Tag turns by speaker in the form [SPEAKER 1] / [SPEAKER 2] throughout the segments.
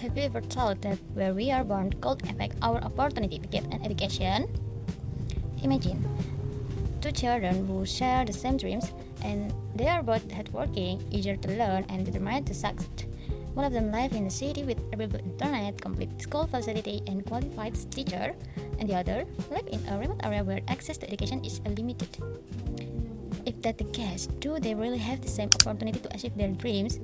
[SPEAKER 1] Have you ever thought that where we are born could affect our opportunity to get an education? Imagine two children who share the same dreams and they are both hardworking, eager to learn, and determined to succeed. One of them lives in a city with available internet, complete school facility, and qualified teacher, and the other lives in a remote area where access to education is limited. If that's the case, do they really have the same opportunity to achieve their dreams?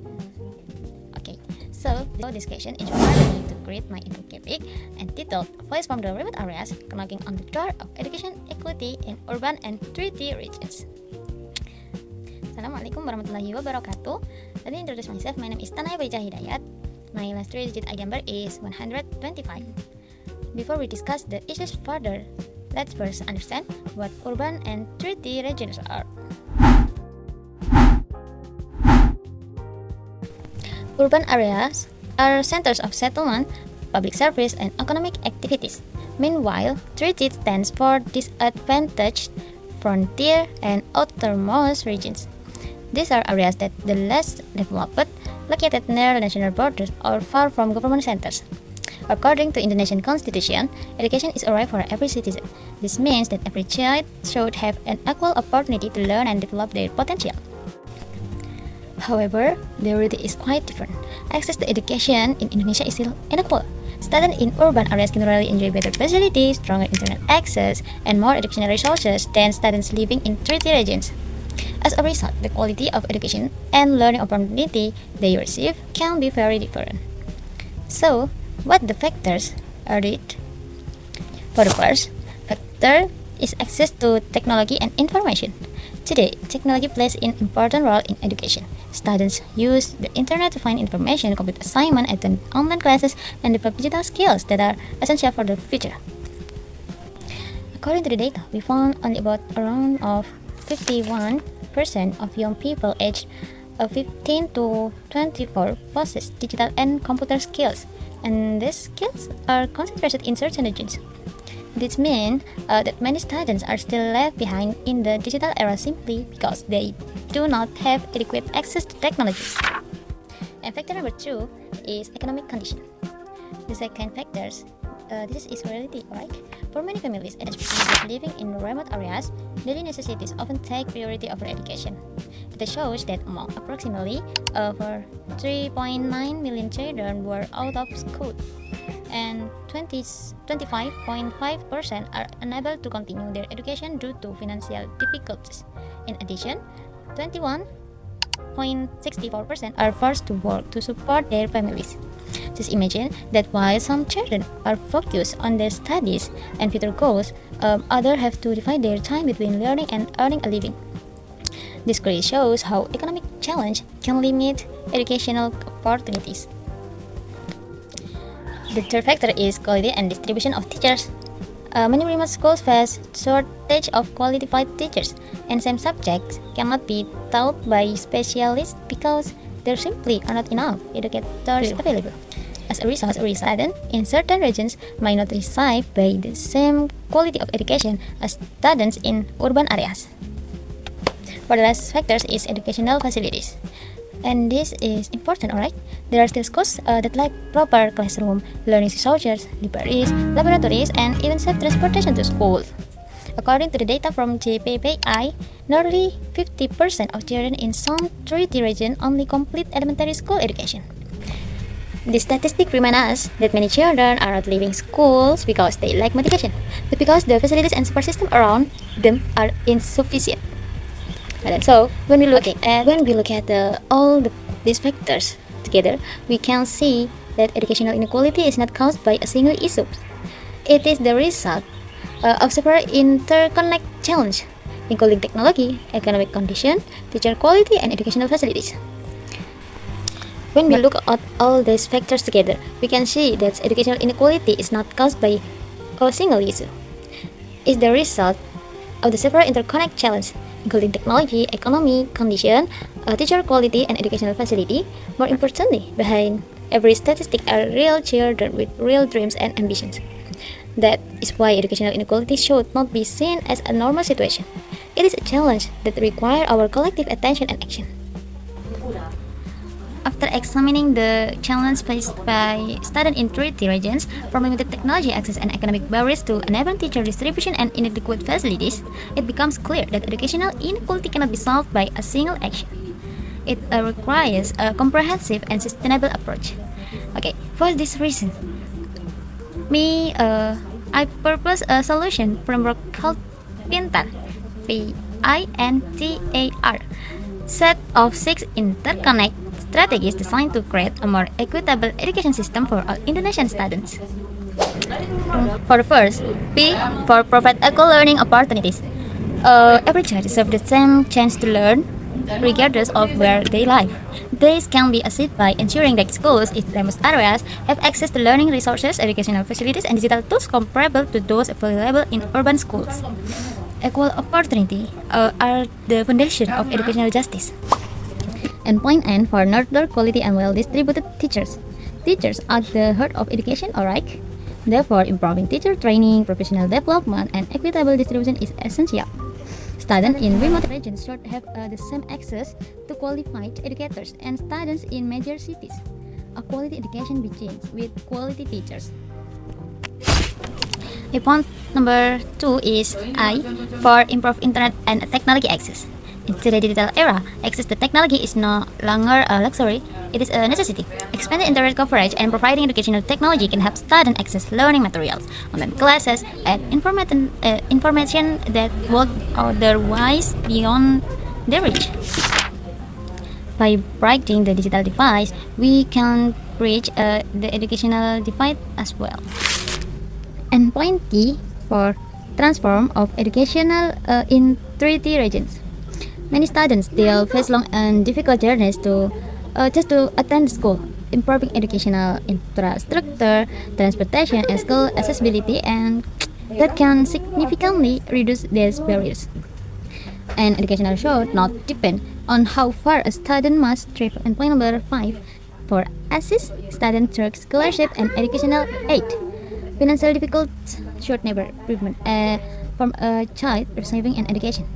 [SPEAKER 1] Okay, so this discussion inspired me to create my infographic entitled Voice from the Remote Areas, knocking on the door of education equality in urban and treaty regions. Assalamualaikum warahmatullahi wabarakatuh. Let me introduce myself. My name is Tanaya Baija Hidayat. My last three-digit ID number is 125. Before we discuss the issues further, let's first understand what urban and treaty regions are. Urban areas are centers of settlement, public service, and economic activities. Meanwhile, treaty stands for disadvantaged, frontier, and outermost regions. These are areas that the less developed, located near national borders or far from government centers. According to Indonesian Constitution, education is a right for every citizen. This means that every child should have an equal opportunity to learn and develop their potential. However, the reality is quite different. Access to education in Indonesia is still unequal. Students in urban areas generally enjoy better facilities, stronger internet access, and more educational resources than students living in treaty regions. As a result, the quality of education and learning opportunity they receive can be very different. So, what the factors are it? For the first factor is access to technology and information. Today, technology plays an important role in education. Students use the internet to find information, complete assignments, attend online classes, and develop digital skills that are essential for the future. According to the data, we found only about around of 51% of young people aged 15 to 24 possess digital and computer skills, and these skills are concentrated in certain regions. This means that many students are still left behind in the digital era simply because they do not have adequate access to technology. And factor number 2 is economic condition. The second factor, this is reality, right? For many families, and especially those living in remote areas, daily necessities often take priority over education. It shows that among approximately over 3.9 million children were out of school, and 25.5% are unable to continue their education due to financial difficulties. In addition, 21.64% are forced to work to support their families. Just imagine that while some children are focused on their studies and future goals, others have to divide their time between learning and earning a living. This clearly shows how economic challenge can limit educational opportunities. The third factor is quality and distribution of teachers. Many remote schools face shortage of qualified teachers, and some subjects cannot be taught by specialists because there simply are not enough educators available. As a result, students in certain regions might not receive by the same quality of education as students in urban areas. For the last factors is educational facilities. And this is important, alright? There are still schools that lack proper classroom, learning resources, libraries, laboratories, and even safe transportation to school. According to the data from JPPI, nearly 50% of children in some treaty regions only complete elementary school education. This statistic reminds us that many children are not leaving schools because they lack motivation, but because the facilities and support system around them are insufficient. And so, when we look at all these factors together, we can see that educational inequality is not caused by a single issue. It is the result of several interconnected challenges, including technology, economic condition, teacher quality, and educational facilities. When we look at all these factors together, we can see that educational inequality is not caused by a single issue. It is the result of the several interconnected challenges, including technology, economy, condition, teacher quality, and educational facility. More importantly, behind every statistic are real children with real dreams and ambitions. That is why educational inequality should not be seen as a normal situation. It is a challenge that requires our collective attention and action. After examining the challenge faced by students in three regions, from limited technology access and economic barriers to uneven teacher distribution and inadequate facilities, it becomes clear that educational inequality cannot be solved by a single action. It requires a comprehensive and sustainable approach. Okay, for this reason, I propose a solution framework called PINTAR, PINTAR, set of 6 interconnect strategies designed to create a more equitable education system for all Indonesian students. For the first, P for provide equal learning opportunities. Every child deserves the same chance to learn, regardless of where they live. This can be achieved by ensuring that schools in remote areas have access to learning resources, educational facilities, and digital tools comparable to those available in urban schools. Equal opportunity are the foundation of educational justice. And point N for nurture quality and well-distributed teachers. Teachers are the heart of education, alright? Therefore, improving teacher training, professional development, and equitable distribution is essential. Students in remote regions should have the same access to qualified educators and students in major cities. A quality education begins with quality teachers. Point number 2 is I for improved internet and technology access. In today's digital era, access to technology is no longer a luxury, it is a necessity. Expanded internet coverage and providing educational technology can help students access learning materials, online classes, and information that would otherwise beyond their reach. By breaking the digital divide, we can bridge the educational divide as well. And point T for transform of educational in 3D regions. Many students still face long and difficult journeys just to attend school. Improving educational infrastructure, transportation, and school accessibility, and that can significantly reduce these barriers. And educational should not depend on how far a student must travel. And point number 5 for assist students through scholarship and educational aid. Financial difficulties should never prevent from a child receiving an education.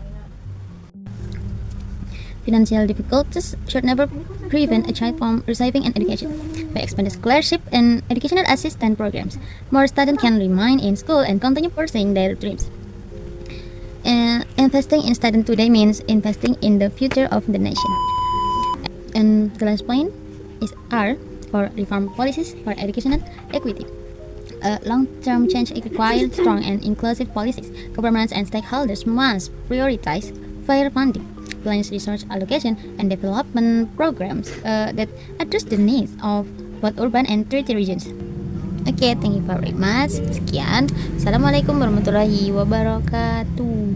[SPEAKER 1] Financial difficulties should never prevent a child from receiving an education. By expanding scholarship and educational assistance programs, more students can remain in school and continue pursuing their dreams. Investing in students today means investing in the future of the nation. And the last point is R for reform policies for educational equity. Long-term change requires strong and inclusive policies. Governments and stakeholders must prioritize fair funding, balanced resource allocation, and development programs that address the needs of both urban and rural regions. Okay, thank you very much. Sekian. Assalamualaikum warahmatullahi wabarakatuh.